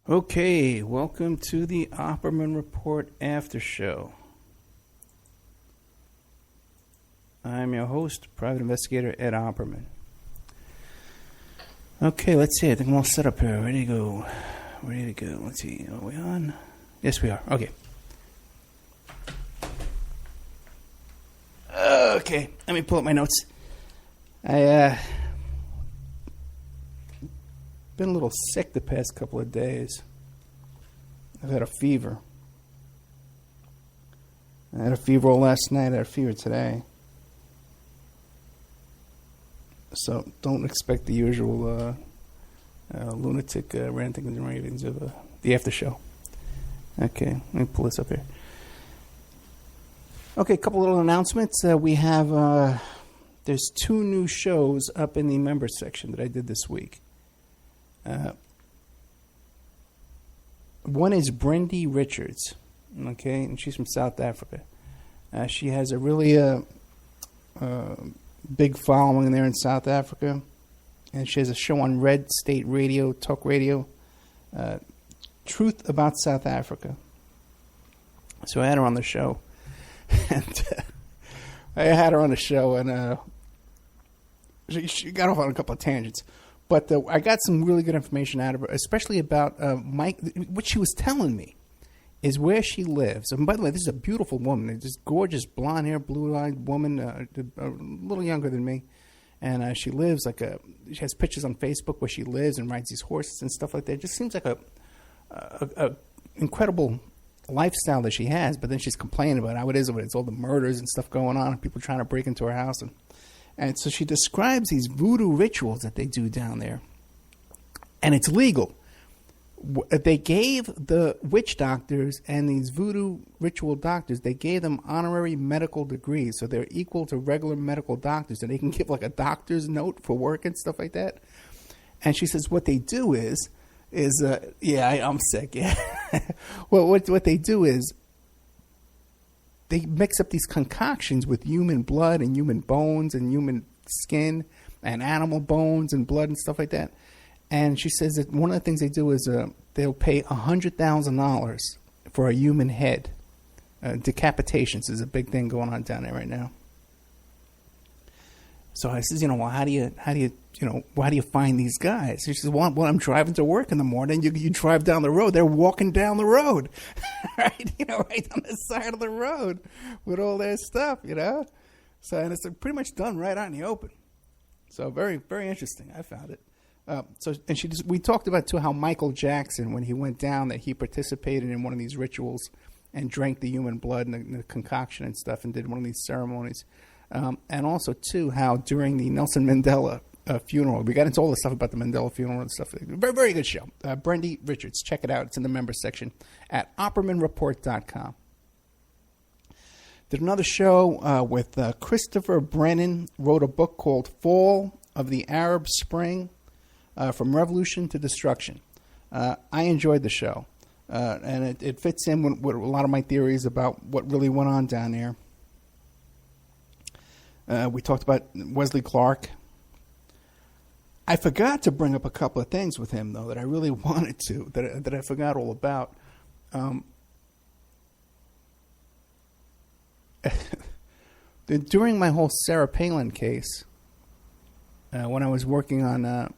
Okay, welcome to the Opperman Report After Show. I'm your host, Private Investigator Ed Opperman. Okay, let's see. I think I'm all set up here. Ready to go. Ready to go. Let's see. Are we on? Yes, we are. Okay. Okay, let me pull up my notes. I been a little sick the past couple of days. I've had a fever. I had a fever last night. I had a fever today. So don't expect the usual lunatic ranting and ravings of the after show. Okay, let me pull this up here. Okay, a couple little announcements. We have there's 2 new shows up in the members section that I did this week. One is Brendy Richards, okay, and she's from South Africa. She has a really big following there in South Africa, and she has a show on Red State Radio, Talk Radio, Truth About South Africa. So I had her on the show, and she got off on a couple of tangents. But I got some really good information out of her, especially about Mike. What she was telling me is where she lives. And by the way, this is a beautiful woman. This gorgeous blonde hair, blue-eyed woman, a little younger than me. And she lives she has pictures on Facebook where she lives and rides these horses and stuff like that. It just seems like a incredible lifestyle that she has. But then she's complaining about how it is. It's all the murders and stuff going on, and people trying to break into her house. And so she describes these voodoo rituals that they do down there. And it's legal. They gave the witch doctors and these voodoo ritual doctors, they gave them honorary medical degrees. So they're equal to regular medical doctors. And they can give like a doctor's note for work and stuff like that. And she says what they do is I'm sick, yeah. Well, what they do is, they mix up these concoctions with human blood and human bones and human skin and animal bones and blood and stuff like that. And she says that one of the things they do is they'll pay $100,000 for a human head. Decapitations is a big thing going on down there right now. So I says, well, how do you find these guys? She says, well, I'm driving to work in the morning. You drive down the road. They're walking down the road, right? Right on the side of the road with all their stuff, So, and it's pretty much done right out in the open. So very, very interesting. I found it. We talked about too how Michael Jackson, when he went down, that he participated in one of these rituals and drank the human blood and the concoction and stuff and did one of these ceremonies. And also, too, how during the Nelson Mandela funeral, we got into all the stuff about the Mandela funeral and stuff. Very, very good show. Brendy Richards, check it out. It's in the members section at OppermanReport.com. Did another show with Christopher Brennan, wrote a book called Fall of the Arab Spring, From Revolution to Destruction. I enjoyed the show, and it fits in with a lot of my theories about what really went on down there. We talked about Wesley Clark. I forgot to bring up a couple of things with him, though, that I really wanted to, that I forgot all about. During my whole Sarah Palin case, when I was working on,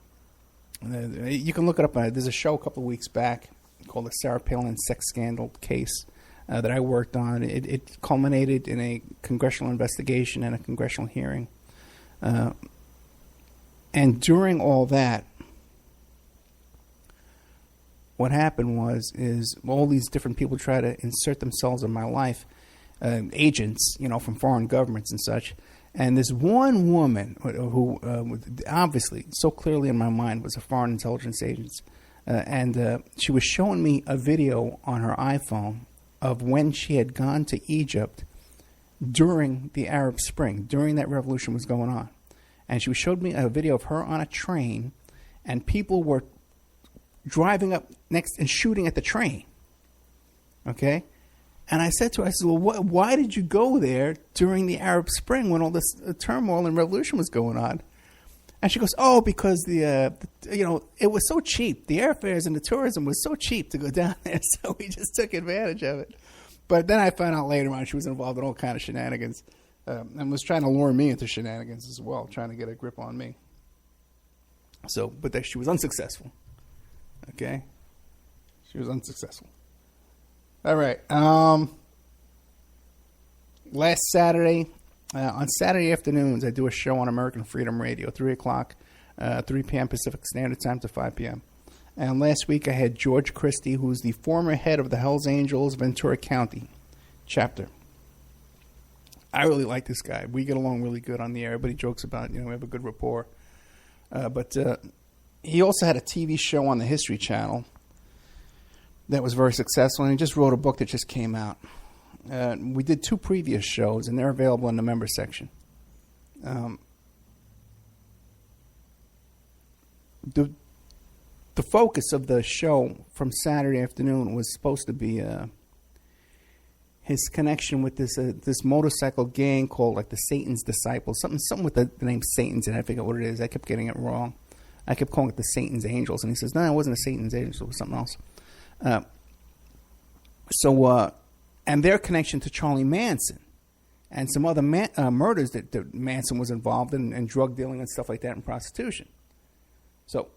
you can look it up. There's a show a couple of weeks back called the Sarah Palin Sex Scandal Case. That I worked on. It culminated in a congressional investigation and a congressional hearing. And during all that, what happened is all these different people try to insert themselves in my life, agents, from foreign governments and such. And this one woman who obviously, so clearly in my mind, was a foreign intelligence agent. And she was showing me a video on her iPhone of when she had gone to Egypt during the Arab Spring, during that revolution was going on. And she showed me a video of her on a train, and people were driving up next and shooting at the train. Okay? And I said to her, well, why did you go there during the Arab Spring when all this turmoil and revolution was going on? And she goes, oh, because it was so cheap. The airfares and the tourism was so cheap to go down there, so we just took advantage of it. But then I found out later on she was involved in all kind of shenanigans and was trying to lure me into shenanigans as well, trying to get a grip on me. So, but she was unsuccessful. Okay? She was unsuccessful. All right. Last Saturday, on Saturday afternoons, I do a show on American Freedom Radio, 3 o'clock, 3 p.m. Pacific Standard Time to 5 p.m. And last week I had George Christie, who's the former head of the Hells Angels Ventura County chapter. I really like this guy. We get along really good on the air. Everybody jokes about, we have a good rapport. But he also had a TV show on the History Channel that was very successful, and he just wrote a book that just came out. We did 2 previous shows, and they're available in the member section. The focus of the show from Saturday afternoon was supposed to be his connection with this motorcycle gang called like the Satan's Disciples, something with the name Satan's, and I forget what it is. I kept getting it wrong. I kept calling it the Satan's Angels, and he says, no, it wasn't the Satan's Angels, it was something else. And their connection to Charlie Manson and some other murders that Manson was involved in, and drug dealing and stuff like that, and prostitution. So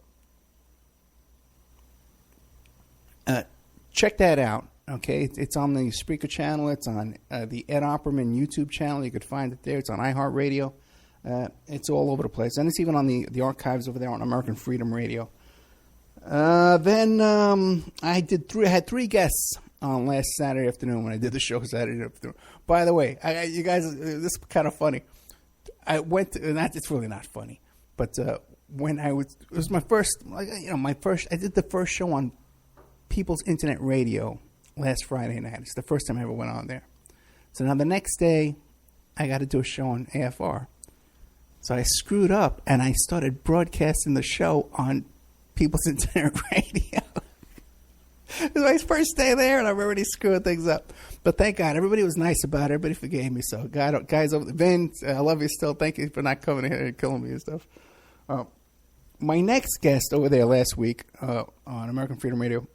check that out, okay? It's on the Spreaker channel. It's on the Ed Opperman YouTube channel. You could find it there. It's on iHeartRadio. It's all over the place. And it's even on the archives over there on American Freedom Radio. Then I had 3 guests on last Saturday afternoon when I did the show Saturday afternoon. By the way, you guys, this is kind of funny. I went to, and it's really not funny, but when it was my first, I did the first show on People's Internet Radio last Friday night. It's the first time I ever went on there. So now the next day, I got to do a show on AFR. So I screwed up, and I started broadcasting the show on People's Internet Radio. It was my first day there, and I'm already screwing things up. But thank God, everybody was nice about it. Everybody forgave me. So, guys over there, Vin, I love you still. Thank you for not coming here and killing me and stuff. My next guest over there last week on American Freedom Radio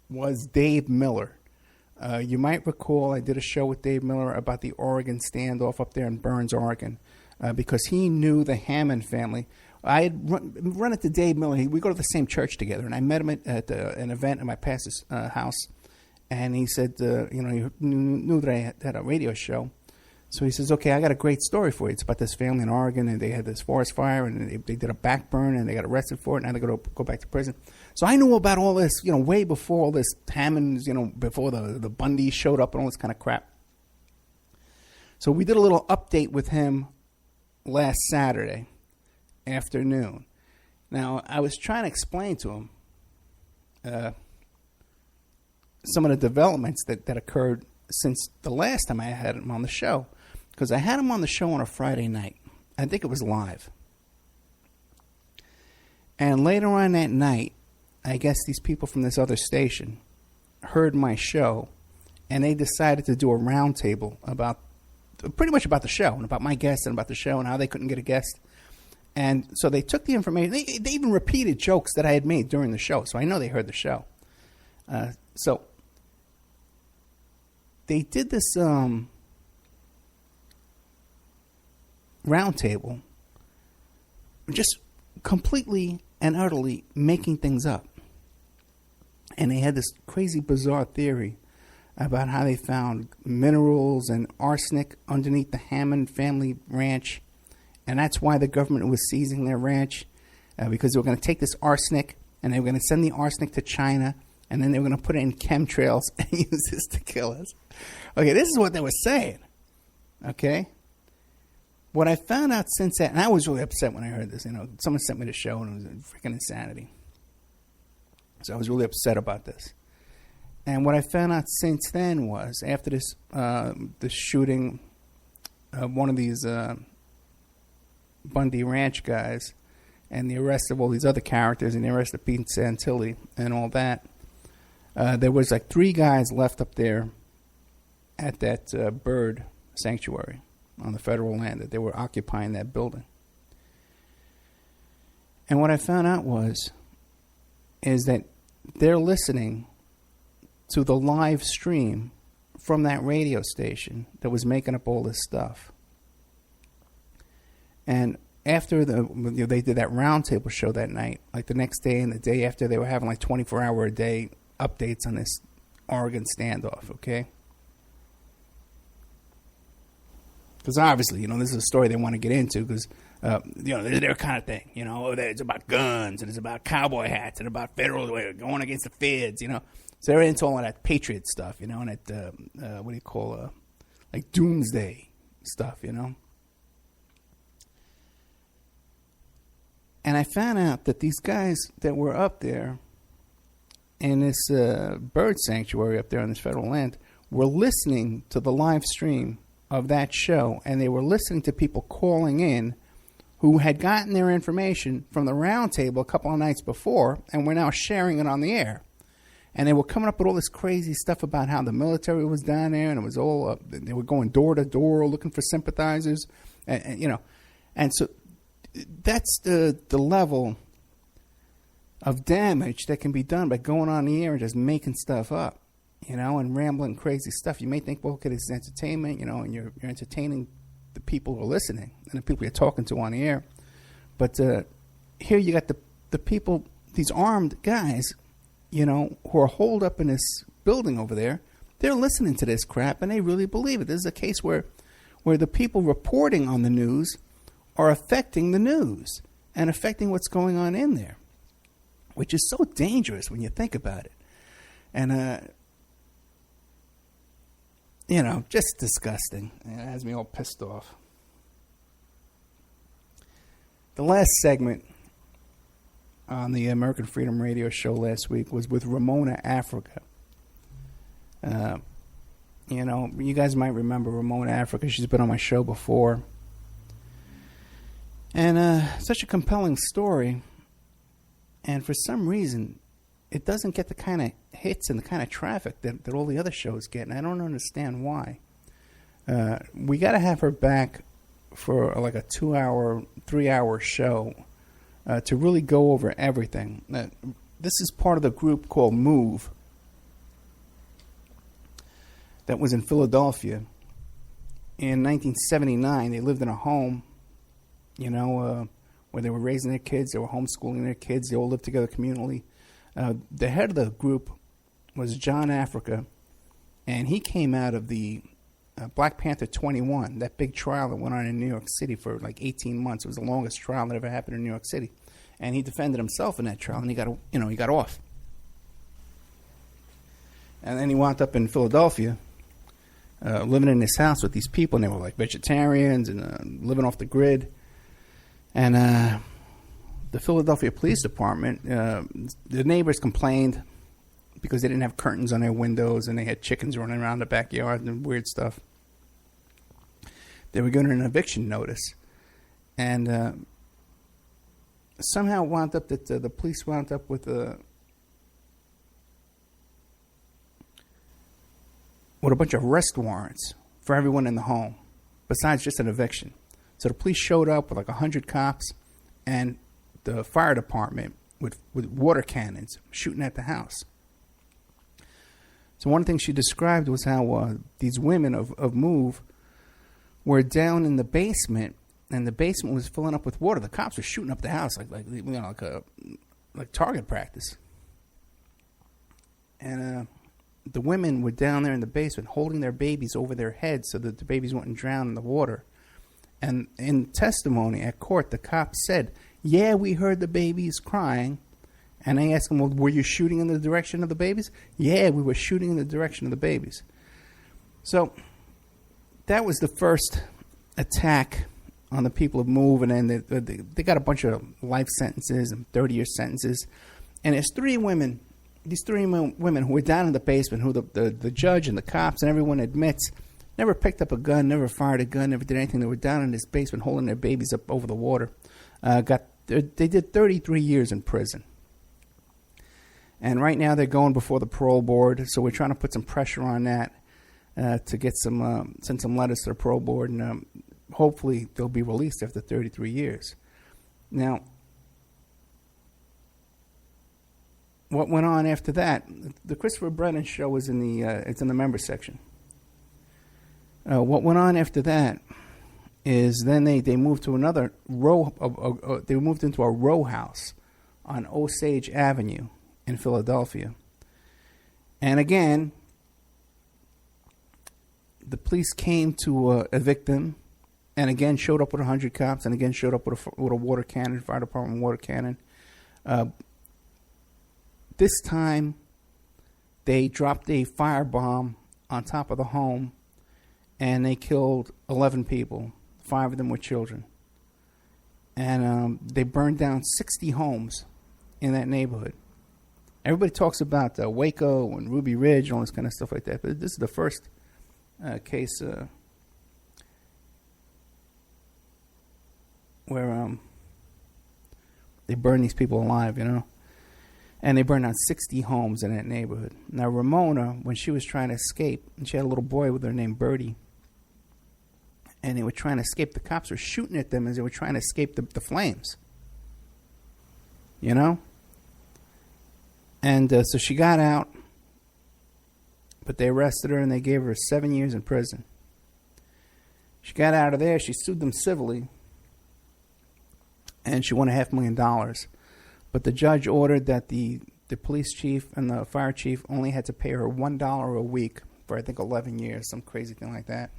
was Dave Miller. You might recall I did a show with Dave Miller about the Oregon standoff up there in Burns, Oregon, because he knew the Hammond family. I had run into Dave Miller. We go to the same church together, and I met him at an event at my pastor's house. And he said, he knew that I had a radio show. So he says, okay, I got a great story for you. It's about this family in Oregon, and they had this forest fire, and they did a backburn, and they got arrested for it, and now they're going to go back to prison. So I knew about all this, way before all this Hammond, before the Bundy showed up and all this kind of crap. So we did a little update with him last Saturday afternoon. Now, I was trying to explain to him some of the developments that occurred since the last time I had him on the show, because I had him on the show on a Friday night. I think it was live. And later on that night, I guess these people from this other station heard my show, and they decided to do a roundtable pretty much about the show, and about my guests, and about the show, and how they couldn't get a guest. And so they took the information. They even repeated jokes that I had made during the show, so I know they heard the show. So they did this roundtable, just completely and utterly making things up. And they had this crazy, bizarre theory about how they found minerals and arsenic underneath the Hammond family ranch. And that's why the government was seizing their ranch, because they were going to take this arsenic, and they were going to send the arsenic to China, and then they were going to put it in chemtrails and use this to kill us. Okay, this is what they were saying. Okay? What I found out since that, and I was really upset when I heard this. Someone sent me the show, and it was freaking insanity. So I was really upset about this. And what I found out since then was, after this shooting, one of these Bundy Ranch guys, and the arrest of all these other characters, and the arrest of Pete Santilli and all that, there was like 3 guys left up there at that bird sanctuary on the federal land, that they were occupying that building. And what I found out is that they're listening to the live stream from that radio station that was making up all this stuff. And after they did that roundtable show that night, like the next day and the day after, they were having like 24-hour-a-day updates on this Oregon standoff, okay? Because obviously, this is a story they want to get into because, this is their kind of thing. It's about guns and it's about cowboy hats and about federal going against the feds, So they're into all of that patriot stuff, and that, what do you call, like doomsday stuff, And I found out that these guys that were up there in this bird sanctuary up there on this federal land were listening to the live stream of that show, and they were listening to people calling in who had gotten their information from the round table a couple of nights before and were now sharing it on the air. And they were coming up with all this crazy stuff about how the military was down there, and it was all they were going door to door looking for sympathizers, and so that's the level of damage that can be done by going on the air and just making stuff up, and rambling crazy stuff. You may think, well, okay, this is entertainment, and you're entertaining the people who are listening and the people you're talking to on the air. But here you got the people, these armed guys, who are holed up in this building over there. They're listening to this crap and they really believe it. This is a case where the people reporting on the news are affecting the news and affecting what's going on in there, which is so dangerous when you think about it. And, just disgusting. It has me all pissed off. The last segment on the American Freedom Radio show last week was with Ramona Africa. You guys might remember Ramona Africa. She's been on my show before. And such a compelling story. And for some reason, it doesn't get the kind of hits and the kind of traffic that all the other shows get. And I don't understand why. We got to have her back for like a 2-hour, 3-hour show to really go over everything. This is part of the group called MOVE that was in Philadelphia. In 1979, they lived in a home, where they were raising their kids. They were homeschooling their kids. They all lived together communally. The head of the group was John Africa, and he came out of the Black Panther 21, that big trial that went on in New York City for like 18 months. It was the longest trial that ever happened in New York City. And he defended himself in that trial, and he got off. And then he wound up in Philadelphia, living in this house with these people, and they were like vegetarians and living off the grid. And the Philadelphia Police Department, the neighbors complained because they didn't have curtains on their windows and they had chickens running around the backyard and weird stuff. They were given an eviction notice. And somehow wound up that the police wound up with a bunch of arrest warrants for everyone in the home, besides just an eviction. So the police showed up with like 100 cops and the fire department with water cannons shooting at the house. So one thing she described was how these women of MOVE were down in the basement, and the basement was filling up with water. The cops were shooting up the house like target practice. And the women were down there in the basement holding their babies over their heads so that the babies wouldn't drown in the water. And in testimony at court, the cops said, yeah, we heard the babies crying. And they asked them, well, were you shooting in the direction of the babies? Yeah, we were shooting in the direction of the babies. So that was the first attack on the people of MOVE. And then they got a bunch of life sentences and 30-year sentences. And there's these three women who were down in the basement, who the judge and the cops and everyone admits never picked up a gun, never fired a gun, never did anything. They were down in this basement holding their babies up over the water. They did 33 years in prison. And right now they're going before the parole board, so we're trying to put some pressure on that to get send some letters to the parole board, and hopefully they'll be released after 33 years. Now, what went on after that? The Christopher Brennan show was in the it's in the member section. What went on after that is then they moved to another row. They moved into a row house on Osage Avenue in Philadelphia. And again, the police came to evict them, and again showed up with 100 cops, and again showed up with a water cannon, fire department water cannon. This time, they dropped a firebomb on top of the home, and they killed 11 people. 5 of them were children. And they burned down 60 homes in that neighborhood. Everybody talks about Waco and Ruby Ridge and all this kind of stuff like that, but this is the first case where they burned these people alive, you know. And they burned down 60 homes in that neighborhood. Now, Ramona, when she was trying to escape, and she had a little boy with her named Birdie, and they were trying to escape, the cops were shooting at them as they were trying to escape the flames. You know? And so she got out, but they arrested her and they gave her 7 years in prison. She got out of there, she sued them civilly, and she won $500,000. But the judge ordered that the police chief and the fire chief only had to pay her $1 a week for, I think, 11 years, some crazy thing like that.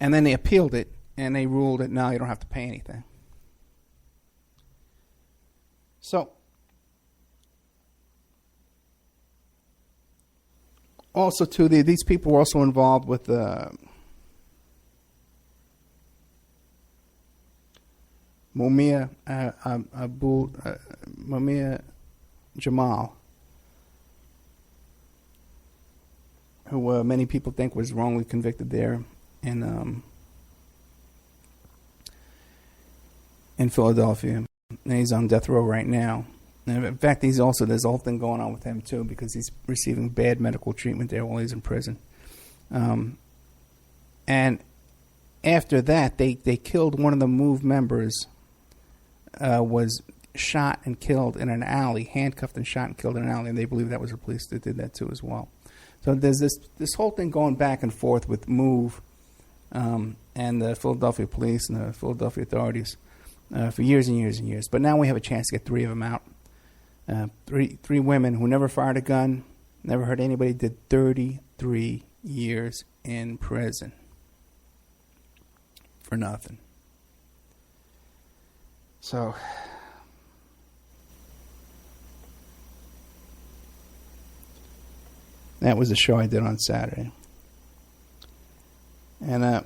And then they appealed it, and they ruled that, no, you don't have to pay anything. So, also, too, these people were also involved with Mumia Jamal, who many people think was wrongly convicted there in Philadelphia. And he's on death row right now. And in fact, there's a whole thing going on with him too, because he's receiving bad medical treatment there while he's in prison. And after that, they killed one of the MOVE members. Was shot and killed in an alley, handcuffed and shot and killed in an alley, and they believe that was the police that did that too as well. So there's this whole thing going back and forth with MOVE and the Philadelphia police and the Philadelphia authorities for years and years and years. But now we have a chance to get 3 of them out. Three women who never fired a gun, never hurt anybody, did 33 years in prison for nothing. So, that was the show I did on Saturday. And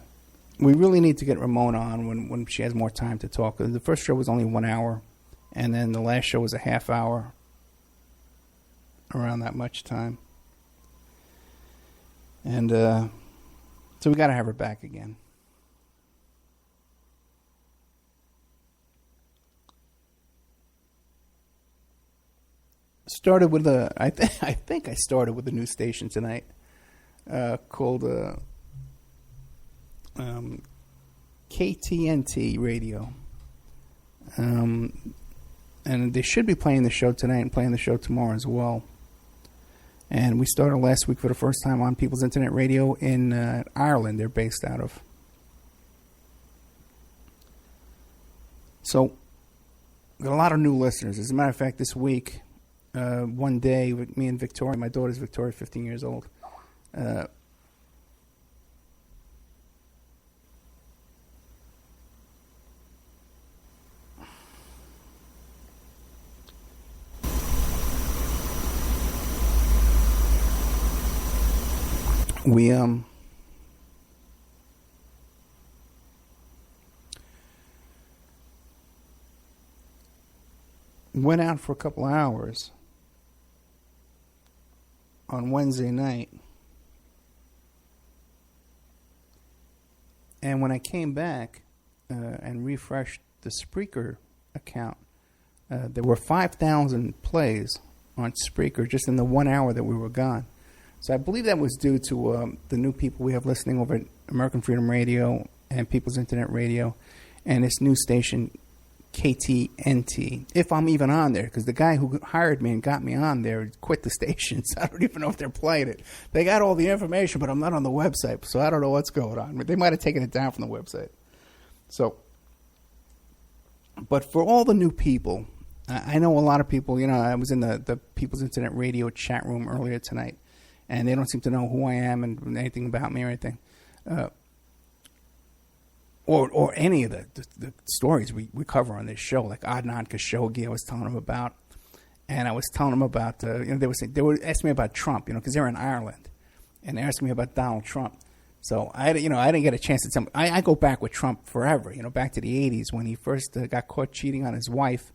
we really need to get Ramona on when she has more time to talk. The first show was only 1 hour, and then the last show was a half hour, around that much time. And so we got to have her back again. Started with I think I started with a new station tonight called KTNT Radio, and they should be playing the show tonight and playing the show tomorrow as well. And we started last week for the first time on People's Internet Radio in Ireland. They're based out of. So, got a lot of new listeners. As a matter of fact, this week. One day with me and Victoria, my daughter's Victoria, 15 years old. We went out for a couple of hours on Wednesday night, and when I came back and refreshed the Spreaker account, there were 5,000 plays on Spreaker just in the 1 hour that we were gone. So I believe that was due to the new people we have listening over at American Freedom Radio and People's Internet Radio, and this new station, KTNT, if I'm even on there, because the guy who hired me and got me on there quit the station, so I don't even know if they're playing it. They got all the information, but I'm not on the website, so I don't know what's going on. They might have taken it down from the website. So, but for all the new people, I know a lot of people, I was in the People's Internet Radio chat room earlier tonight, and they don't seem to know who I am and anything about me or anything. Or any of the stories we cover on this show, like Adnan Khashoggi, I was telling them about, and I was telling them about they were asking me about Trump, because they're in Ireland, and they're asking me about Donald Trump. So I didn't get a chance to tell them. I go back with Trump forever, back to the '80s when he first got caught cheating on his wife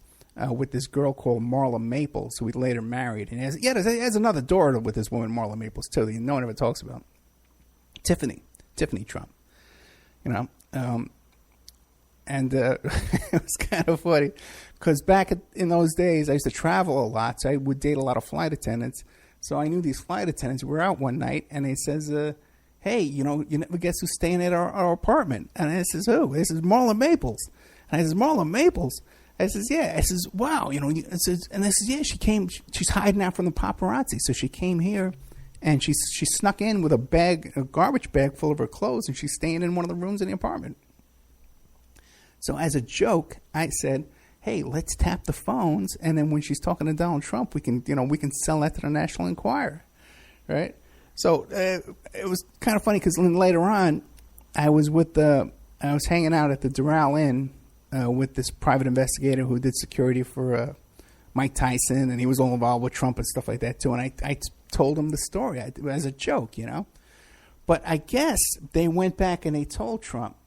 with this girl called Marla Maples, who he later married, and he has another daughter with this woman Marla Maples too that no one ever talks about. Tiffany Trump, and it was kind of funny because back in those days, I used to travel a lot, so I would date a lot of flight attendants. So I knew these flight attendants. We were out one night, and they says, hey, you never guess who's staying at our apartment? And I says, who? This is Marla Maples. And I says, Marla Maples? I says, yeah. I says, wow. And I says, yeah, she came. She's hiding out from the paparazzi. So she came here, and she snuck in with a garbage bag full of her clothes, and she's staying in one of the rooms in the apartment. So as a joke, I said, hey, let's tap the phones, and then when she's talking to Donald Trump, we can sell that to the National Enquirer, right? So it was kind of funny because later on, I was hanging out at the Doral Inn with this private investigator who did security for Mike Tyson, and he was all involved with Trump and stuff like that too. And I told him the story as a joke, But I guess they went back and they told Trump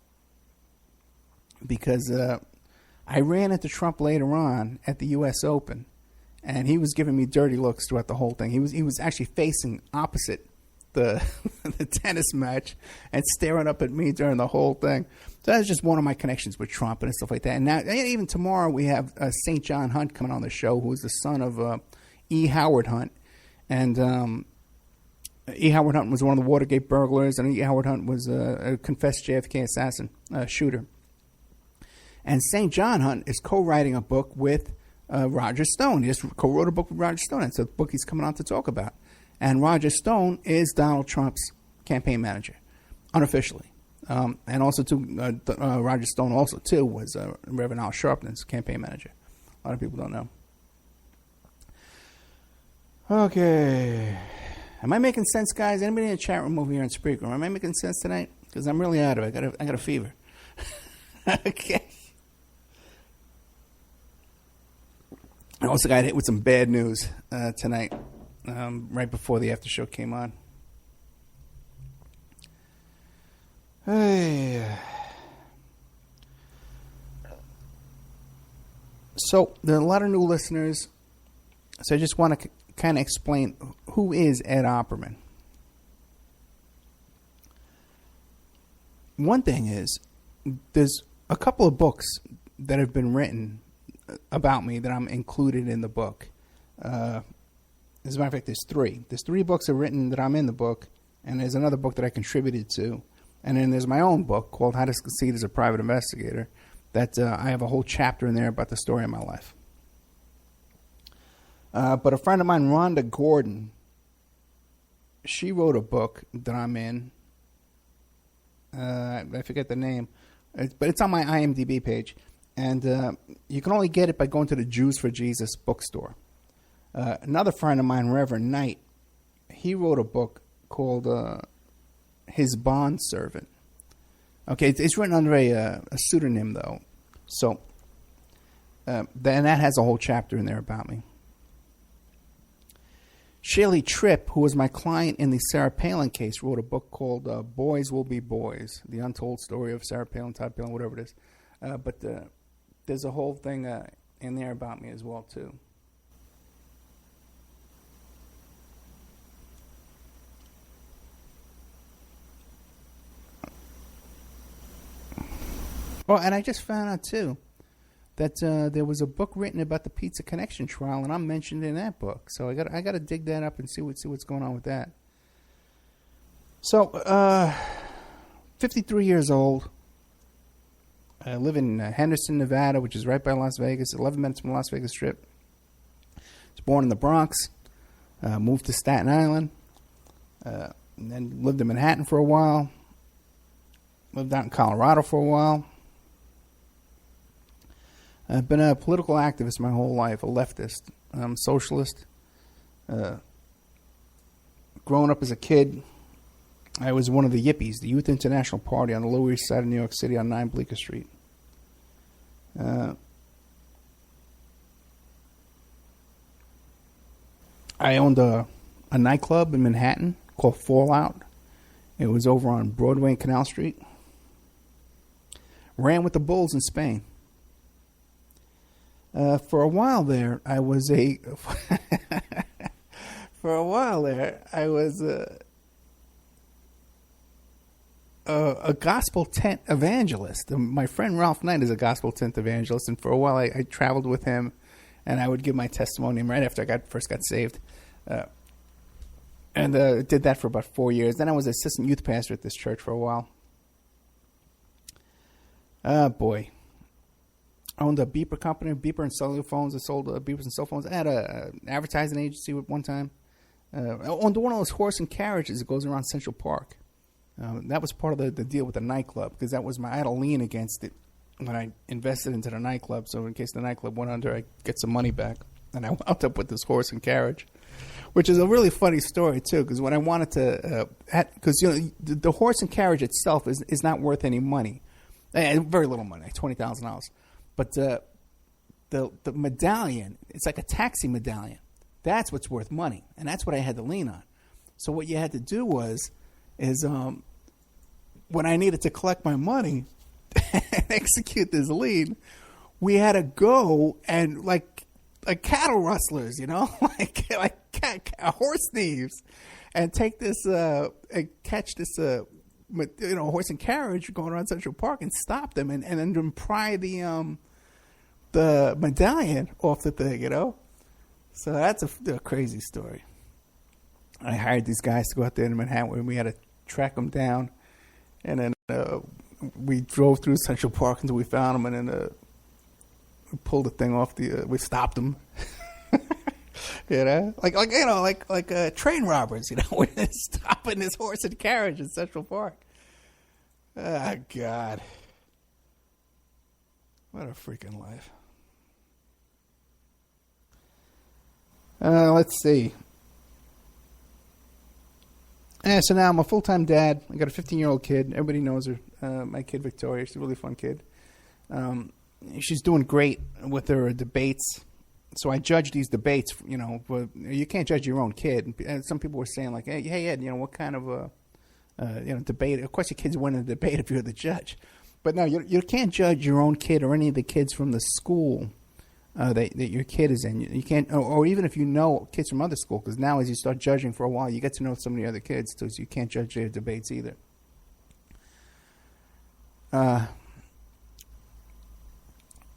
because I ran into Trump later on at the U.S. Open, and he was giving me dirty looks throughout the whole thing. He was actually facing opposite the tennis match and staring up at me during the whole thing. So that's just one of my connections with Trump and stuff like that. And now, even tomorrow, we have St. John Hunt coming on the show, who is the son of E. Howard Hunt. And E. Howard Hunt was one of the Watergate burglars, and E. Howard Hunt was a confessed JFK assassin, shooter. And St. John Hunt is co-writing a book with Roger Stone. He just co-wrote a book with Roger Stone. It's a book he's coming on to talk about. And Roger Stone is Donald Trump's campaign manager, unofficially. And also, too, Roger Stone also, too, was Reverend Al Sharpton's campaign manager. A lot of people don't know. Okay. Am I making sense, guys? Anybody in the chat room over here on Spreaker? Am I making sense tonight? Because I'm really out of it. I got a fever. Okay. I also got hit with some bad news tonight, right before the after show came on. Hey. So there are a lot of new listeners, so I just want to kind of explain who is Ed Opperman. One thing is, there's a couple of books that have been written about me that I'm included in the book. As a matter of fact, there's three. There's 3 books that are written that I'm in the book, and there's another book that I contributed to. And then there's my own book called How to Succeed as a Private Investigator that I have a whole chapter in there about the story of my life. But a friend of mine, Rhonda Gordon, she wrote a book that I'm in. I forget the name, but it's on my IMDb page. And you can only get it by going to the Jews for Jesus bookstore. Another friend of mine, Reverend Knight, he wrote a book called His Bond Servant. Okay, it's written under a pseudonym, though. So, then that has a whole chapter in there about me. Shaylee Tripp, who was my client in the Sarah Palin case, wrote a book called Boys Will Be Boys, The Untold Story of Sarah Palin, Todd Palin, whatever it is. But there's a whole thing in there about me as well, too. Oh, and I just found out, too, that there was a book written about the Pizza Connection trial, and I'm mentioned in that book. So I got to dig that up and see what's going on with that. So, 53 years old. I live in Henderson, Nevada, which is right by Las Vegas, 11 minutes from the Las Vegas Strip. Was born in the Bronx, moved to Staten Island, and then lived in Manhattan for a while, lived out in Colorado for a while. I've been a political activist my whole life, a leftist. I'm a socialist. Growing up as a kid, I was one of the Yippies, the Youth International Party on the Lower East Side of New York City on 9 Bleecker Street. I owned a nightclub in Manhattan called Fallout. It was over on Broadway and Canal Street. Ran with the Bulls in Spain. For a while there, I was a gospel tent evangelist. My friend Ralph Knight is a gospel tent evangelist, and for a while I traveled with him, and I would give my testimony right after I first got saved. And did that for about 4 years. Then I was assistant youth pastor at this church for a while. Boy. I owned a beeper company, beeper and cellular phones. I sold beepers and cell phones. I had an advertising agency at one time. I owned one of those horse and carriages that goes around Central Park. That was part of the deal with the nightclub, because I had a lien against it when I invested into the nightclub. So in case the nightclub went under, I'd get some money back. And I wound up with this horse and carriage, which is a really funny story too. Because when I wanted to, because the horse and carriage itself is not worth any money, very little money, like $20,000. But the medallion, it's like a taxi medallion. That's what's worth money, and that's what I had to lean on. So what you had to do is when I needed to collect my money and execute this lien, we had to go and like cattle rustlers, like horse thieves, and take this and catch this horse and carriage going around Central Park and stop them and then pry the medallion off the thing, So that's a crazy story. I hired these guys to go out there in Manhattan, and we had to track them down, and then we drove through Central Park until we found them, and then we pulled the thing off we stopped them. like train robbers, we're stopping this horse and carriage in Central Park. Ah, God. What a freaking life. Let's see. So now I'm a full-time dad. I got a 15-year-old kid. Everybody knows her. My kid, Victoria. She's a really fun kid. She's doing great with her debates. So I judge these debates, but you can't judge your own kid. And some people were saying, like, hey, Ed, what kind of debate? Of course your kids win a debate if you're the judge. But no, you can't judge your own kid or any of the kids from the school that your kid is in. You can't, or even if you know kids from other school, because now as you start judging for a while, you get to know some of the other kids too, so you can't judge their debates either.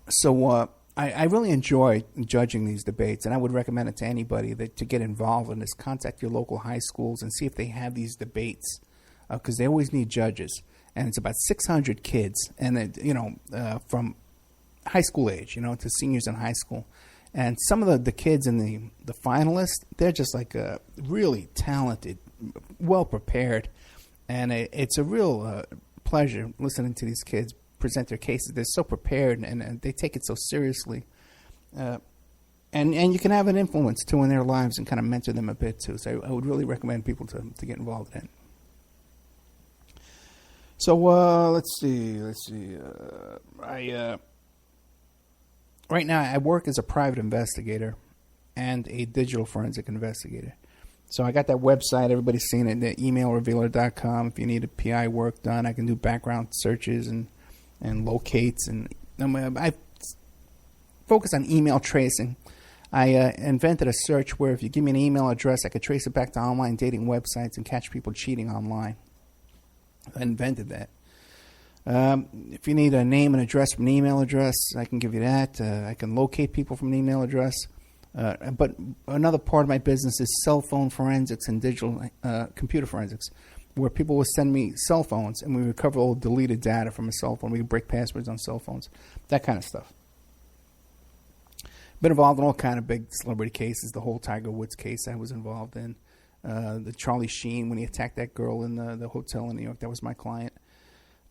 So I really enjoy judging these debates, and I would recommend it to anybody to get involved in this. Contact your local high schools and see if they have these debates, because they always need judges. And it's about 600 kids, and from high school age, to seniors in high school. And some of the kids in the finalists, they're just like really talented, well prepared, and it's a real pleasure listening to these kids present their cases. They're so prepared, and they take it so seriously. And you can have an influence too in their lives and kind of mentor them a bit too. So I would really recommend people to get involved in it. So let's see. Right now I work as a private investigator and a digital forensic investigator. So I got that website. Everybody's seen it, the emailrevealer.com. If you need a PI work done, I can do background searches and locates. And I focus on email tracing. I invented a search where if you give me an email address, I could trace it back to online dating websites and catch people cheating online. I invented that. If you need a name and address from an email address, I can give you that. I can locate people from an email address. But another part of my business is cell phone forensics and digital computer forensics. where people would send me cell phones, and we would recover all deleted data from a cell phone. We would break passwords on cell phones, that kind of stuff. Been involved in all kind of big celebrity cases. The whole Tiger Woods case I was involved in. The Charlie Sheen, when he attacked that girl in the hotel in New York, that was my client.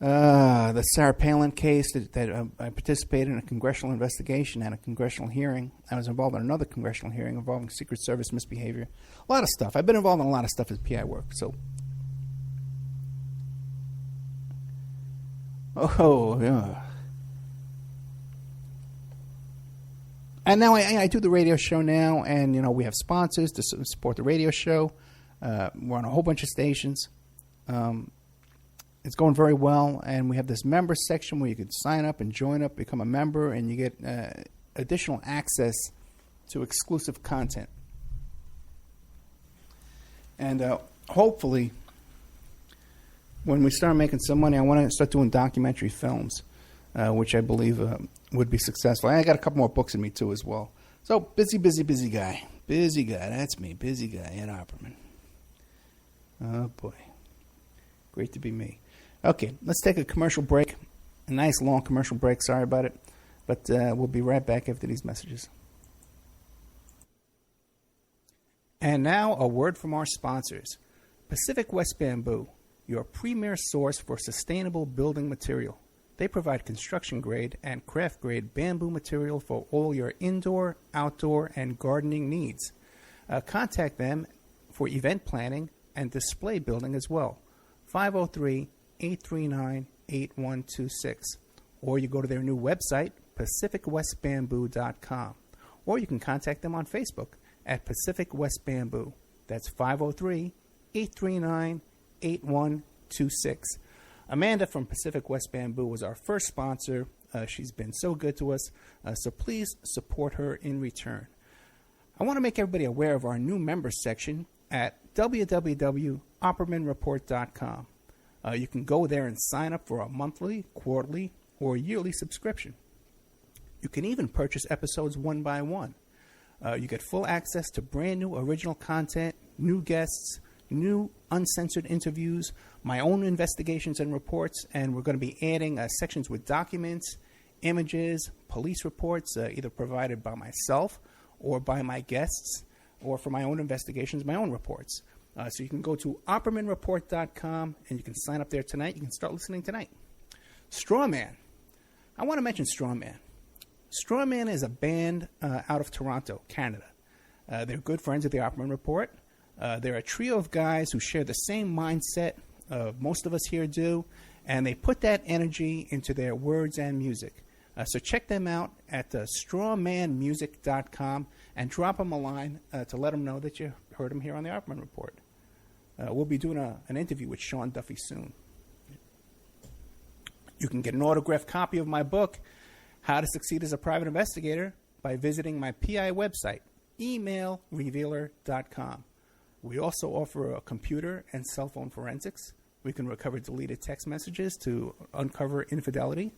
The Sarah Palin case that I participated in a congressional investigation and a congressional hearing. I was involved in another congressional hearing involving Secret Service misbehavior. A lot of stuff. I've been involved in a lot of stuff as PI work. So, yeah. And now I do the radio show now, and we have sponsors to support the radio show. We're on a whole bunch of stations. It's going very well, and we have this member section where you can sign up and join up, become a member, and you get additional access to exclusive content. And hopefully, when we start making some money, I want to start doing documentary films, which I believe would be successful. I got a couple more books in me, too, as well. So, busy guy. Busy guy. That's me. Busy guy, Ed Opperman. Oh, boy. Great to be me. Okay, let's take a commercial break. A nice long commercial break. Sorry about it. But we'll be right back after these messages. And now a word from our sponsors. Pacific West Bamboo, your premier source for sustainable building material. They provide construction-grade and craft-grade bamboo material for all your indoor, outdoor, and gardening needs. Contact them for event planning and display building as well. 503-839-8126. Or you go to their new website, pacificwestbamboo.com. Or you can contact them on Facebook at Pacific West Bamboo. That's 503-839-8126. Amanda from Pacific West Bamboo was our first sponsor. She's been so good to us, so please support her in return. I want to make everybody aware of our new members section at www.oppermanreport.com. You can go there and sign up for a monthly, quarterly, or yearly subscription. You can even purchase episodes one by one. You get full access to brand new original content, new guests, new uncensored interviews, my own investigations and reports, and we're going to be adding sections with documents, images, police reports, either provided by myself or by my guests, or for my own investigations, my own reports. So you can go to OppermanReport.com, and you can sign up there tonight. You can start listening tonight. Strawman. I want to mention Strawman. Strawman is a band out of Toronto, Canada. They're good friends of the Opperman Report. They're a trio of guys who share the same mindset most of us here do, and they put that energy into their words and music. So check them out at strawmanmusic.com and drop them a line to let them know that you heard them here on the Opperman Report. We'll be doing an interview with Sean Duffy soon. You can get an autographed copy of my book, How to Succeed as a Private Investigator, by visiting my PI website, emailrevealer.com. We also offer a computer and cell phone forensics. We can recover deleted text messages to uncover infidelity.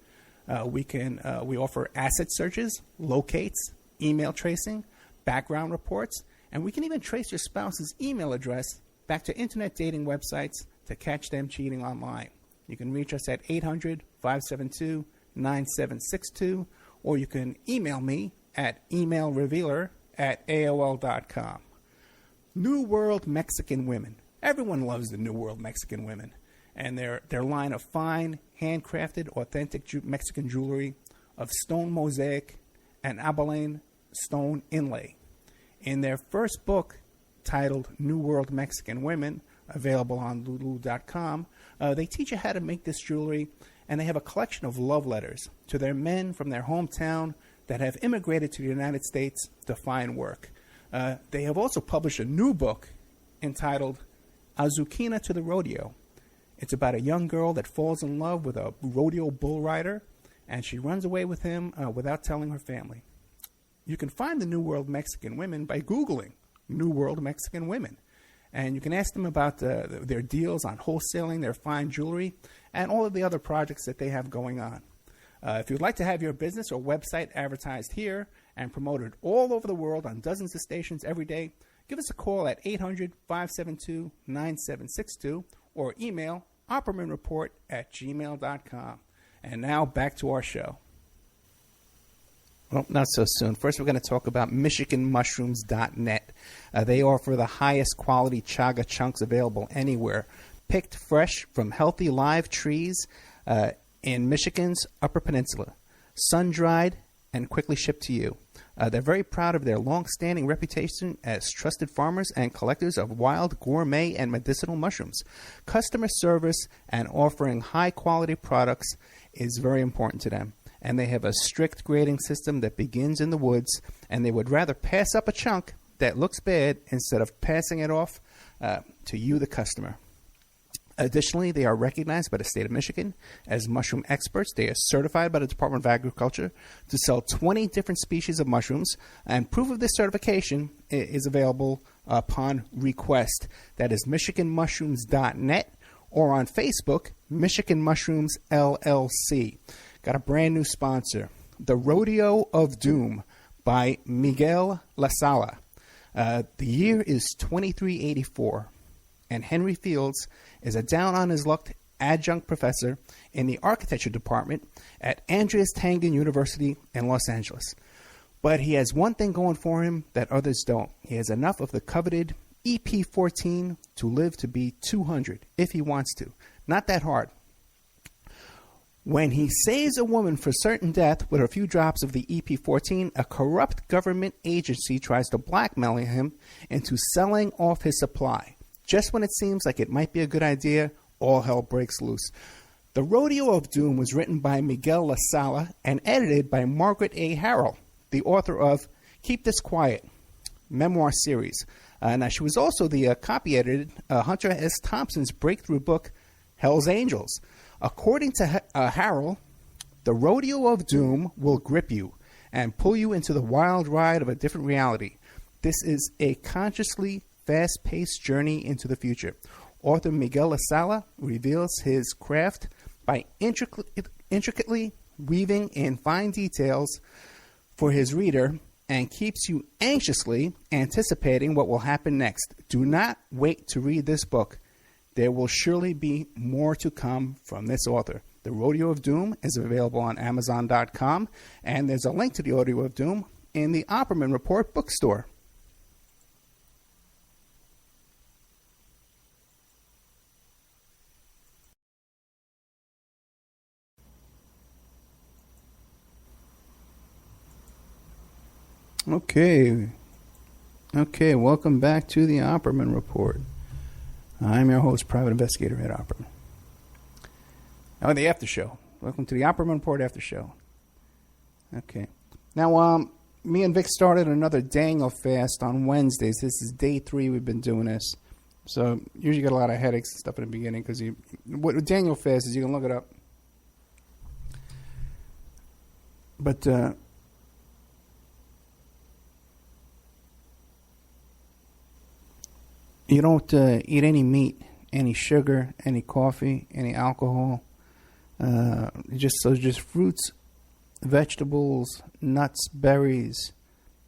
We offer asset searches, locates, email tracing, background reports, and we can even trace your spouse's email address back to internet dating websites to catch them cheating online. You can reach us at 800-572-9762, or you can email me at emailrevealer@aol.com. New World Mexican Women. Everyone loves the New World Mexican Women, and their line of fine, handcrafted, authentic Mexican jewelry of stone mosaic and abalone stone inlay. In their first book, titled New World Mexican Women, available on lulu.com, they teach you how to make this jewelry, and they have a collection of love letters to their men from their hometown that have immigrated to the United States to find work. They have also published a new book entitled Azuquina to the Rodeo. It's about a young girl that falls in love with a rodeo bull rider, and she runs away with him without telling her family. You can find the New World Mexican Women by Googling New World Mexican Women. And you can ask them about their deals on wholesaling their fine jewelry and all of the other projects that they have going on. If you'd like to have your business or website advertised here and promoted all over the world on dozens of stations every day, give us a call at 800-572-9762 or email oppermanreport@gmail.com. And now back to our show. Well, not so soon. First, we're going to talk about MichiganMushrooms.net. They offer the highest quality chaga chunks available anywhere, picked fresh from healthy live trees in Michigan's Upper Peninsula, sun-dried and quickly shipped to you. They're very proud of their long-standing reputation as trusted farmers and collectors of wild, gourmet, and medicinal mushrooms. Customer service and offering high-quality products is very important to them. And they have a strict grading system that begins in the woods, and they would rather pass up a chunk that looks bad instead of passing it off to you, the customer. Additionally, they are recognized by the state of Michigan as mushroom experts. They are certified by the Department of Agriculture to sell 20 different species of mushrooms, and proof of this certification is available upon request. That is MichiganMushrooms.net or on Facebook, Michigan Mushrooms LLC. Got a brand new sponsor, The Rodeo of Doom by Miguel La Sala. The year is 2384, and Henry Fields is a down-on-his-luck adjunct professor in the architecture department at Andreas Tangen University in Los Angeles. But he has one thing going for him that others don't. He has enough of the coveted EP14 to live to be 200 if he wants to. Not that hard. When he saves a woman for certain death with a few drops of the EP14, a corrupt government agency tries to blackmail him into selling off his supply. Just when it seems like it might be a good idea, all hell breaks loose. The Rodeo of Doom was written by Miguel La Sala and edited by Margaret A. Harrell, the author of Keep This Quiet, memoir series. Now, she was also the copy edited Hunter S. Thompson's breakthrough book, Hell's Angels. According to Harrell, the Rodeo of Doom will grip you and pull you into the wild ride of a different reality. This is a consciously fast-paced journey into the future. Author Miguel La Sala reveals his craft by intricately weaving in fine details for his reader and keeps you anxiously anticipating what will happen next. Do not wait to read this book. There will surely be more to come from this author. The Rodeo of Doom is available on Amazon.com, and there's a link to the Rodeo of Doom in the Opperman Report bookstore. Okay, welcome back to the Opperman Report. I'm your host, Private Investigator Ed Opperman. Now, the after show. Welcome to the Opperman Report after show. Okay. Now, me and Vic started another Daniel fast on Wednesdays. This is day 3 we've been doing this. So, usually get a lot of headaches and stuff in the beginning because what Daniel fast is, you can look it up. But, you don't eat any meat, any sugar, any coffee, any alcohol. Just fruits, vegetables, nuts, berries.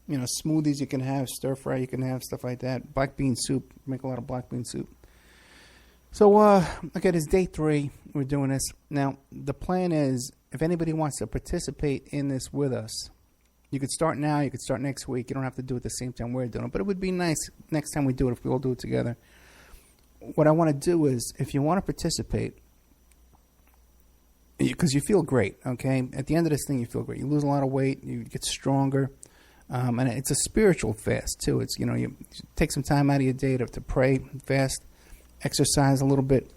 Smoothies you can have, stir fry you can have, stuff like that. Black bean soup, make a lot of black bean soup. So, okay, this is day 3. We're doing this now. The plan is, if anybody wants to participate in this with us, you could start now, you could start next week. You don't have to do it at the same time we're doing it. But it would be nice next time we do it if we all do it together. What I want to do is, if you want to participate, because you feel great, okay? At the end of this thing, you feel great. You lose a lot of weight. You get stronger. And it's a spiritual fast, too. It's, you take some time out of your day to pray, fast, exercise a little bit.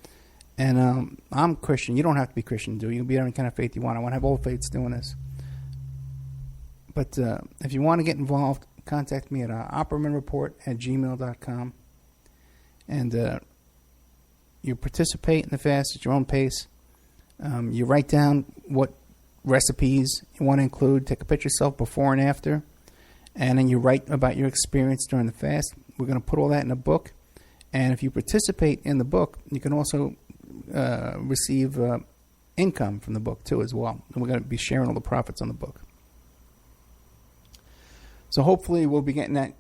And I'm Christian. You don't have to be Christian, do you? You can be any kind of faith you want. I want to have all faiths doing this. But if you want to get involved, contact me at oppermanreport@gmail.com. And you participate in the fast at your own pace. You write down what recipes you want to include. Take a picture of yourself before and after. And then you write about your experience during the fast. We're going to put all that in a book. And if you participate in the book, you can also receive income from the book, too, as well. And we're going to be sharing all the profits on the book. So hopefully we'll be getting that.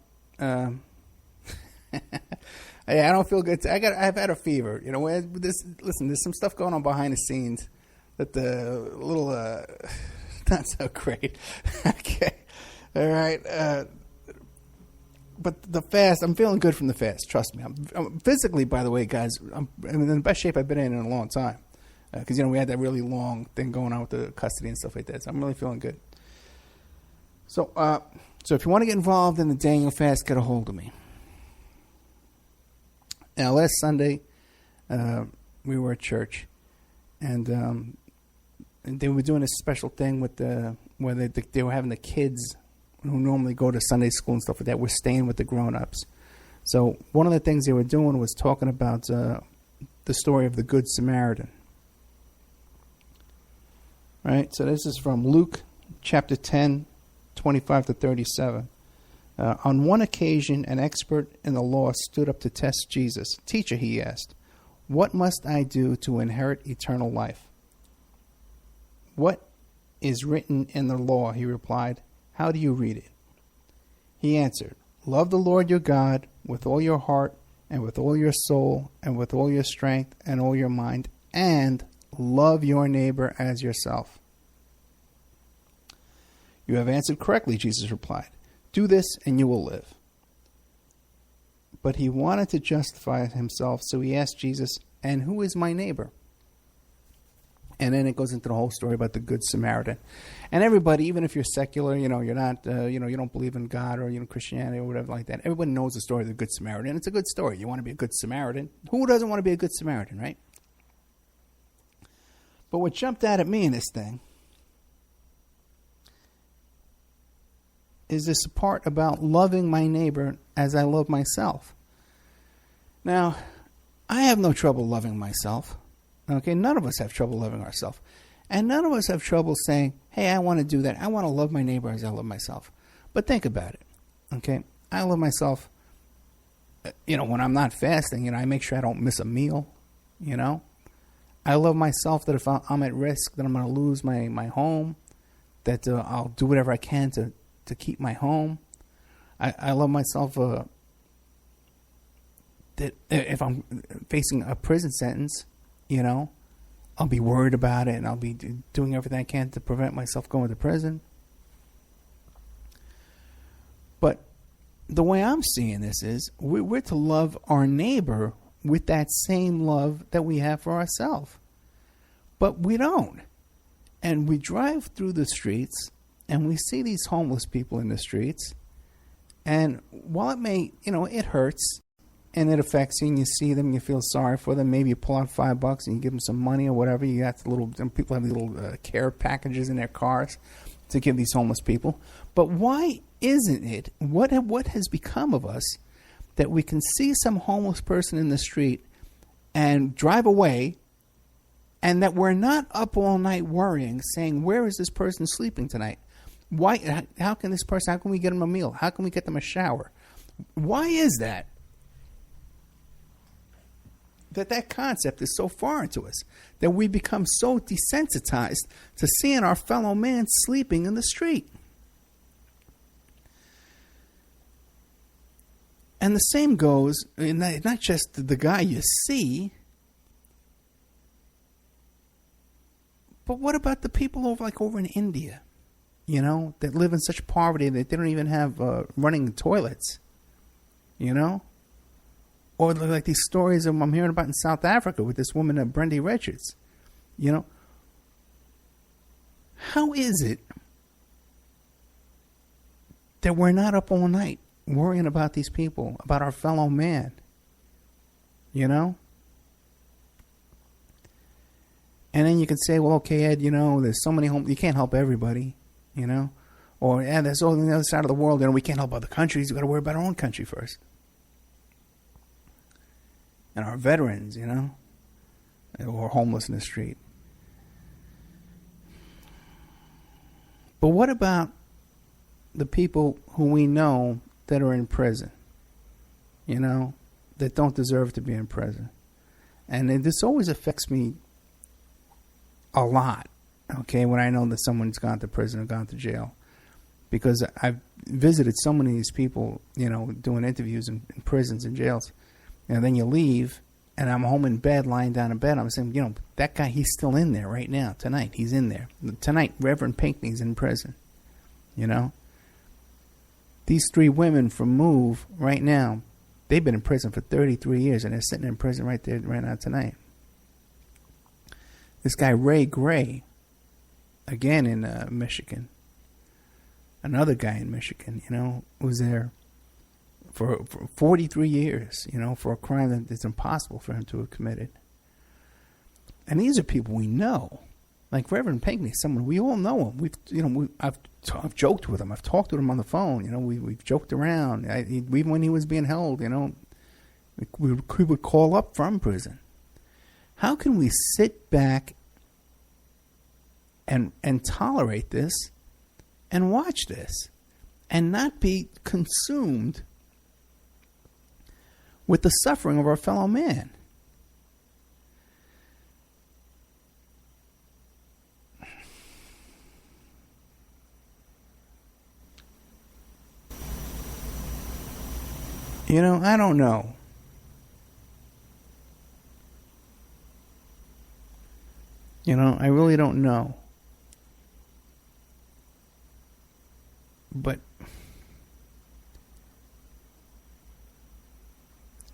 I don't feel good. I've had a fever. You know, listen, there's some stuff going on behind the scenes that the little not so great. Okay, all right. But the fast, I'm feeling good from the fast. Trust me. I'm physically, by the way, guys, I'm in the best shape I've been in a long time. Because we had that really long thing going on with the custody and stuff like that. So I'm really feeling good. So if you want to get involved in the Daniel fast, get a hold of me. Now, last Sunday, we were at church, and they were doing a special thing with where they were having the kids who normally go to Sunday school and stuff like that. We're staying with the grown-ups. So one of the things they were doing was talking about the story of the Good Samaritan. Right? So this is from Luke chapter 10, 25 to 37. On one occasion, an expert in the law stood up to test Jesus. "Teacher," he asked, "what must I do to inherit eternal life?" "What is written in the law?" he replied. "How do you read it?" He answered, "Love the Lord your God with all your heart and with all your soul and with all your strength and all your mind, and love your neighbor as yourself." "You have answered correctly," Jesus replied. "Do this and you will live." But he wanted to justify himself, so he asked Jesus, "And who is my neighbor?" And then it goes into the whole story about the Good Samaritan. And everybody, even if you're secular, you're not, you don't believe in God or, Christianity or whatever like that, everybody knows the story of the Good Samaritan. It's a good story. You want to be a good Samaritan. Who doesn't want to be a good Samaritan, right? But what jumped out at me in this thing is this part about loving my neighbor as I love myself. Now, I have no trouble loving myself. Okay, none of us have trouble loving ourselves. And none of us have trouble saying, hey, I want to do that. I want to love my neighbor as I love myself. But think about it. Okay, I love myself, when I'm not fasting, I make sure I don't miss a meal, I love myself that if I'm at risk, that I'm going to lose my home, that I'll do whatever I can to keep my home. I love myself that if I'm facing a prison sentence, I'll be worried about it and I'll be doing everything I can to prevent myself going to prison. But the way I'm seeing this is we're to love our neighbor with that same love that we have for ourselves. But we don't. And we drive through the streets and we see these homeless people in the streets. And while it may, it hurts and it affects you and you see them and you feel sorry for them, maybe you pull out $5 and you give them some money or whatever. You got some people have these little care packages in their cars to give these homeless people. But why isn't it, what has become of us that we can see some homeless person in the street and drive away, and that we're not up all night worrying, saying, where is this person sleeping tonight? Why? How can we get them a meal? How can we get them a shower? Why is that? That concept is so foreign to us, that we become so desensitized to seeing our fellow man sleeping in the street. And the same goes, not just the guy you see, but what about the people over in India, that live in such poverty that they don't even have running toilets, Or like these stories I'm hearing about in South Africa with this woman, Brendy Richards, How is it that we're not up all night worrying about these people, about our fellow man, And then you can say, well, okay, Ed, there's so many you can't help everybody, Or, there's all on the other side of the world, we can't help other countries. We've got to worry about our own country first. And our veterans, who are homeless in the street. But what about the people who we know that are in prison, that don't deserve to be in prison? And this always affects me a lot, okay, when I know that someone's gone to prison or gone to jail. Because I've visited so many of these people, doing interviews in prisons and jails. And then you leave, and I'm home in bed, lying down in bed. I'm saying, that guy, he's still in there right now, tonight. He's in there. Tonight, Reverend Pinckney's in prison. These 3 women from Move right now, they've been in prison for 33 years, and they're sitting in prison right there, right now tonight. This guy, Ray Gray, again in Michigan. Another guy in Michigan, was there for 43 years, for a crime that it's impossible for him to have committed. And these are people we know. Like Reverend Pinckney, someone we all know him. I've joked with him. I've talked with him on the phone. We've joked around. Even when he was being held, we would call up from prison. How can we sit back and tolerate this and watch this and not be consumed with the suffering of our fellow man? I don't know. I really don't know. But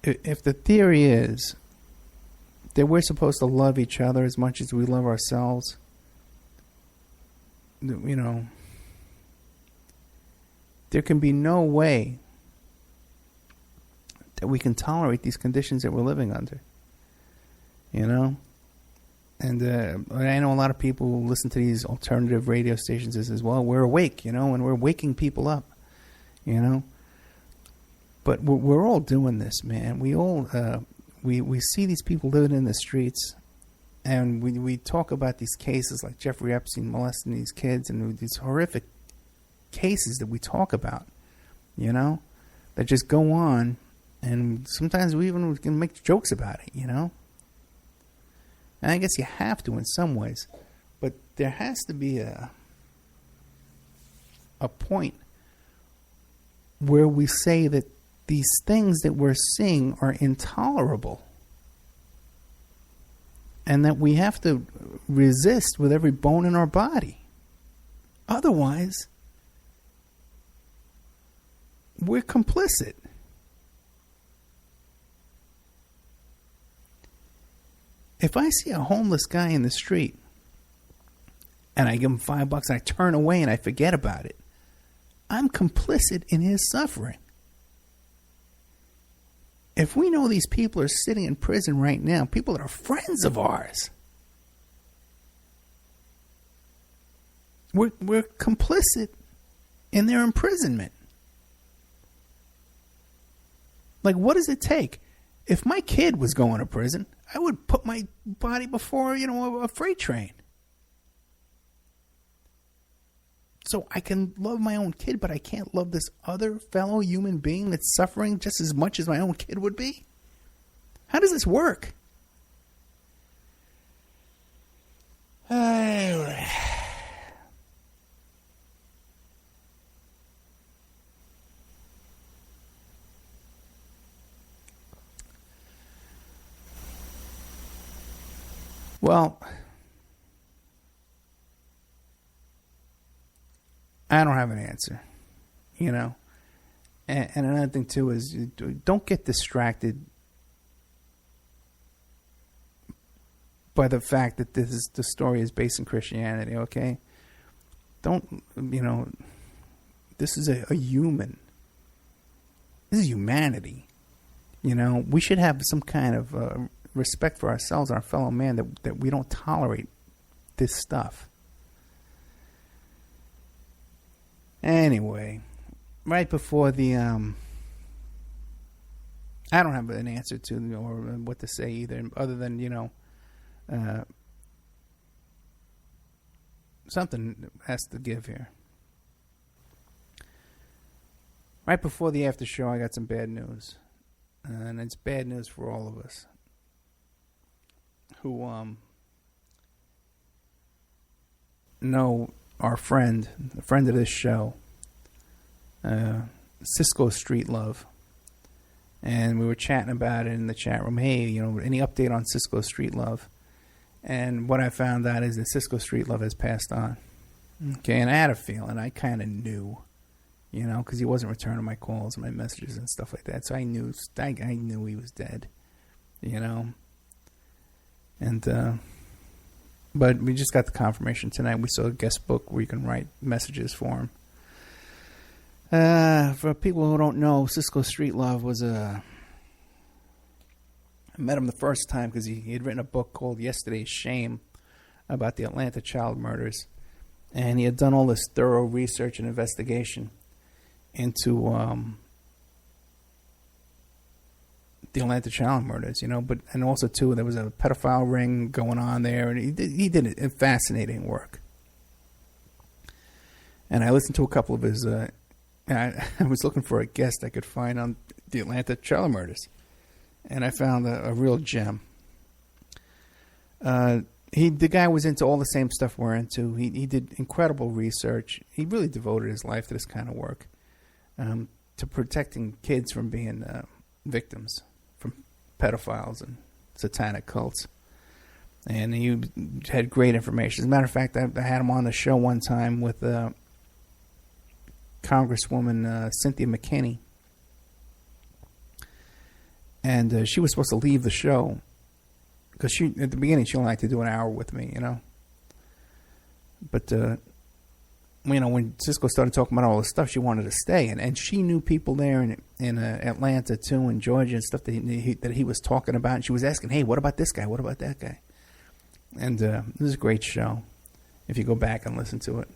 if the theory is that we're supposed to love each other as much as we love ourselves, there can be no way that we can tolerate these conditions that we're living under. And I know a lot of people who listen to these alternative radio stations as well. We're awake, and we're waking people up, But we're all doing this, man. We all we see these people living in the streets, and we talk about these cases like Jeffrey Epstein molesting these kids, and these horrific cases that we talk about, that just go on. And sometimes we even can make jokes about it, And I guess you have to in some ways. But there has to be a point where we say that these things that we're seeing are intolerable. And that we have to resist with every bone in our body. Otherwise, we're complicit. If I see a homeless guy in the street and I give him $5 and I turn away and I forget about it, I'm complicit in his suffering. If we know these people are sitting in prison right now, people that are friends of ours, we're complicit in their imprisonment. Like, what does it take? If my kid was going to prison, I would put my body before, a freight train. So I can love my own kid, but I can't love this other fellow human being that's suffering just as much as my own kid would be? How does this work? Well, I don't have an answer, And another thing, too, is don't get distracted by the fact that the story is based in Christianity, okay? Don't, this is a human. This is humanity. We should have some kind of respect for ourselves and our fellow man, that we don't tolerate this stuff. Anyway, right before the I don't have an answer to or what to say either, other than something has to give here. Right before the after show, I got some bad news, and it's bad news for all of us who know our friend, a friend of this show, Cisco Street Love, And we were chatting about it in the chat room. Hey, any update on Cisco Street Love? And what I found out is that Cisco Street Love has passed on. Okay, and I had a feeling. I kind of knew, because he wasn't returning my calls and my messages and stuff like that. So I knew he was dead, And, but we just got the confirmation tonight. We saw a guest book where you can write messages for him. For people who don't know, Cisco Street Love was I met him the first time because he had written a book called Yesterday's Shame about the Atlanta child murders. And he had done all this thorough research and investigation into the Atlanta child murders, and also, too, there was a pedophile ring going on there, and he did fascinating work. And I listened to a couple of his... I was looking for a guest I could find on the Atlanta child murders, and I found a real gem. The guy was into all the same stuff we're into. He did incredible research. He really devoted his life to this kind of work, to protecting kids from being victims from pedophiles and satanic cults. And he had great information. As a matter of fact, I had him on the show one time with Congresswoman Cynthia McKinney. And she was supposed to leave the show because at the beginning she only liked to do an hour with me, But when Cisco started talking about all this stuff, she wanted to stay, and she knew people there in Atlanta too, and Georgia and stuff that he was talking about. And she was asking, "Hey, what about this guy? What about that guy?" And it was a great show. If you go back and listen to it.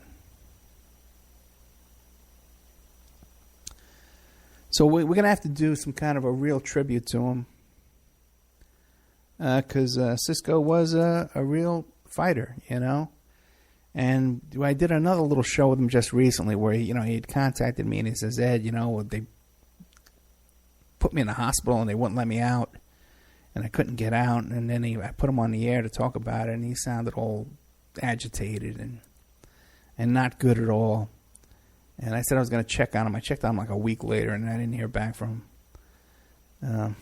So we're going to have to do some kind of a real tribute to him. Because Cisco was a real fighter, And I did another little show with him just recently where, he had contacted me and he says, Ed, they put me in the hospital and they wouldn't let me out. And I couldn't get out. And then I put him on the air to talk about it. And he sounded all agitated and not good at all. And I said I was going to check on him. I checked on him like a week later, and I didn't hear back from him.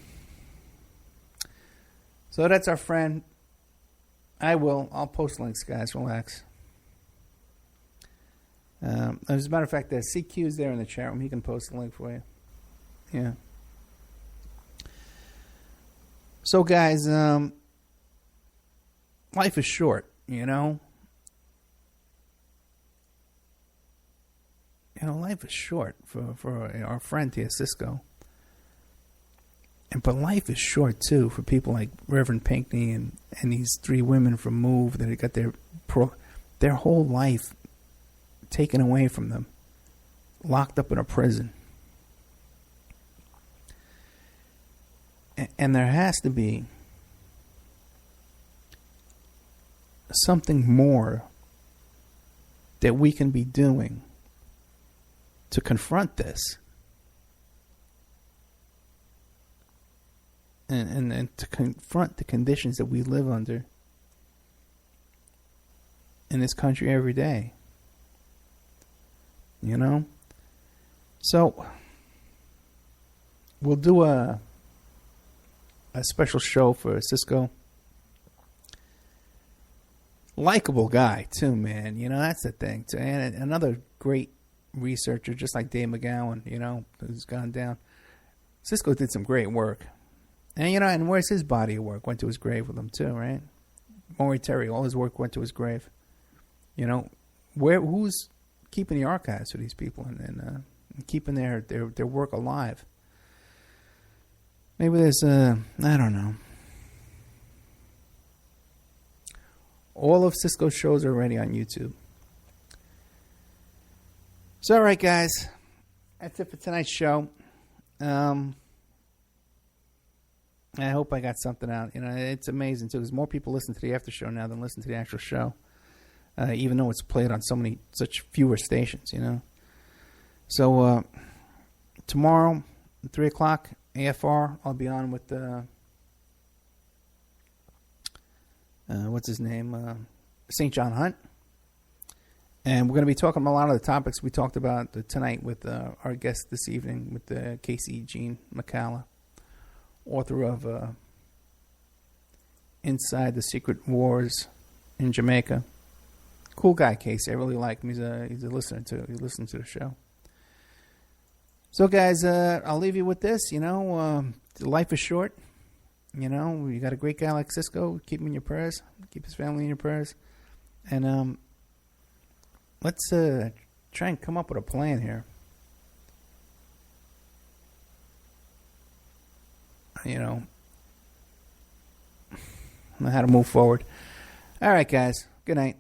So that's our friend. I'll post links, guys. Relax. As a matter of fact, the CQ's there in the chat room. He can post the link for you. Yeah. So, guys, life is short, life is short for our friend here, Cisco. But life is short, too, for people like Reverend Pinckney and these three women from MOVE that got their whole life taken away from them, locked up in a prison. And there has to be something more that we can be doing to confront this and to confront the conditions that we live under in this country every day. So we'll do a special show for Cisco. Likable guy too, man. That's the thing too. And another great researcher, just like Dave McGowan, who's gone down. Cisco did some great work. And, and where's his body of work? Went to his grave with him, too, right? Maury Terry, all his work went to his grave. Who's keeping the archives for these people and keeping their work alive? Maybe there's, I don't know. All of Cisco's shows are already on YouTube. So, all right, guys. That's it for tonight's show. I hope I got something out. It's amazing, too, because more people listen to the after show now than listen to the actual show, even though it's played on such fewer stations, So, tomorrow, 3 o'clock, AFR, I'll be on with, what's his name? St. John Hunt. And we're going to be talking about a lot of the topics we talked about tonight with our guest this evening, with Casey Jean McCalla. author of Inside the Secret Wars in Jamaica. Cool guy, Casey. I really like him. He's a listener to. He listens to the show. So, guys, I'll leave you with this. Life is short. You got a great guy like Cisco. Keep him in your prayers. Keep his family in your prayers. And let's try and come up with a plan here. How to move forward. All right, guys. Good night.